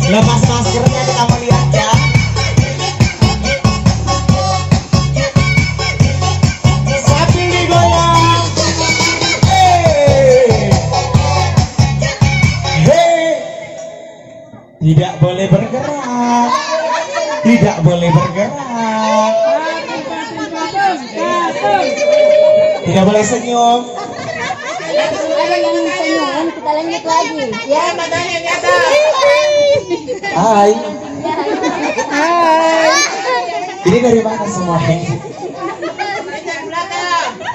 Lepas maskernya kita melihat ya. Sapi digoyang. Tidak boleh bergerak. Tidak boleh bergerak. Tidak boleh senyum. Ada yang senyum, kita lanjut lagi. Ya, matanya di atas. Hai. Hai. Ini dari mana semuanya?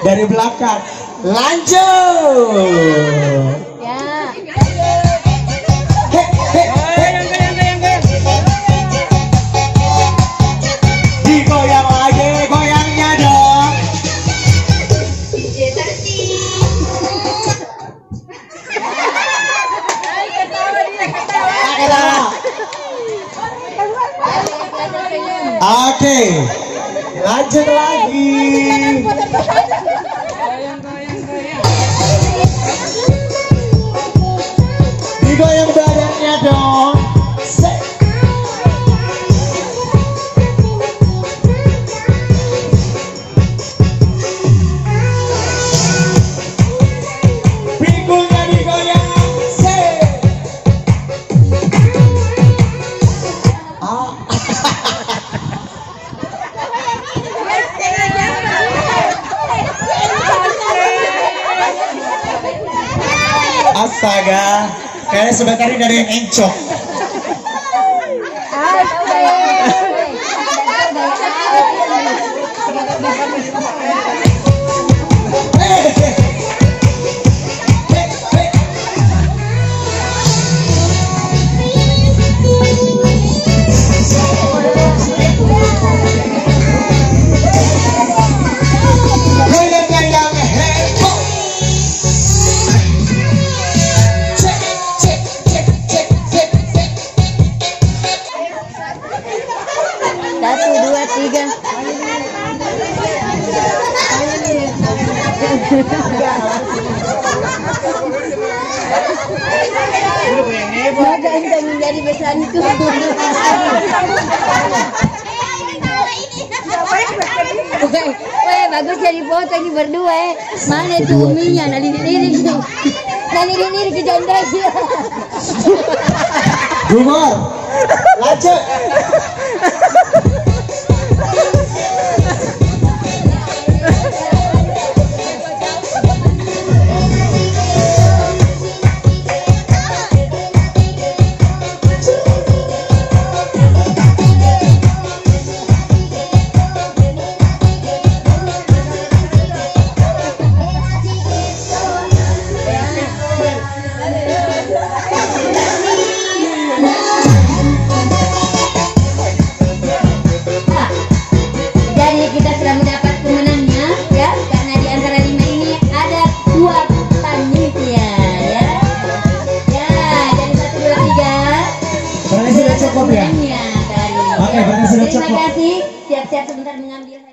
Dari belakang. Lanjut. Ya. Digoyang lagi, goyangnya dong. Oke, lanjut lagi. Digoyang badannya dong. Pinggulnya digoyang. Astaga, kayaknya sebentar ini dari yang encok. Satu, dua, tiga. Maka entah menjadi besanku. Weh, bagus jadi foto ini berdua. Mana tuh uminya? Nadi diri tuh. Nadi diri ke janda dia. Gumar, lanjut. Cukup ya? Oke, berarti sudah cukup. Terima kasih. Siap-siap sebentar mengambil.